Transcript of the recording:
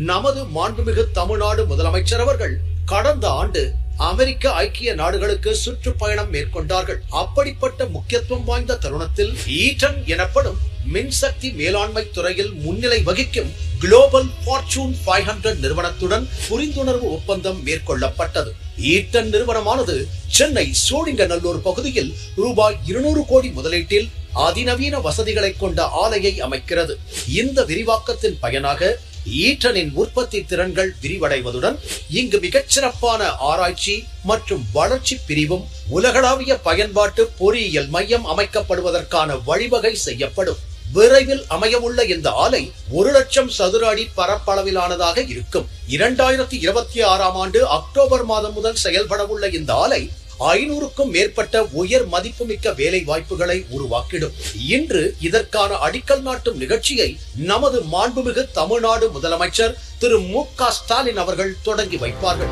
நமது மாண்புமிகு தமிழ்நாடு முதலமைச்சர் அவர்கள் கடந்த ஆண்டு அமெரிக்க ஐக்கிய நாடுகளுக்கு சுற்றுப்பயணம் மேற்கொண்டார்கள். அப்படிப்பட்ட முக்கியத்துவம் வாய்ந்த தருணத்தில் ஈட்டன் எனப்படும் மின்சக்தி மேலாண்மை துறையில் முன்னிலை வகிக்கும் குளோபல் ஃபார்ச்சூன் 500 நிறுவனத்துடன் புரிந்துணர்வு ஒப்பந்தம் மேற்கொள்ளப்பட்டது. ஈட்டன் நிறுவனமானது சென்னை சோழிங்கநல்லூர் பகுதியில் ரூபாய் 200 கோடி முதலீட்டில் அதிநவீன வசதிகளை கொண்ட ஆலையை அமைக்கிறது. இந்த விரிவாக்கத்தின் பயனாக ஈட்டனின் உற்பத்தி திறன்கள் விரிவடைவதுடன் இங்கு மிகச்சிறப்பான ஆராய்ச்சி மற்றும் வளர்ச்சி பிரிவும் உலகளாவிய பயன்பாட்டு பொறியியல் மையம் அமைக்கப்படுவதற்கான வழிவகை செய்யப்படும். விரைவில் அமையவுள்ள இந்த ஆலை 1,00,000 சதுர அடி பரப்பளவிலானதாக இருக்கும். 2026 ஆண்டு அக்டோபர் மாதம் முதல் செயல்படவுள்ள இந்த ஆலை 500க்கும் மேற்பட்ட உயர் மதிப்புமிக்க வேலை வாய்ப்புகளை உருவாக்கிடும். இன்று இதற்கான அடிக்கல் நாட்டும் நிகழ்ச்சியை நமது மாண்புமிகு தமிழ்நாடு முதலமைச்சர் திரு மு க ஸ்டாலின் அவர்கள் தொடங்கி வைப்பார்கள்.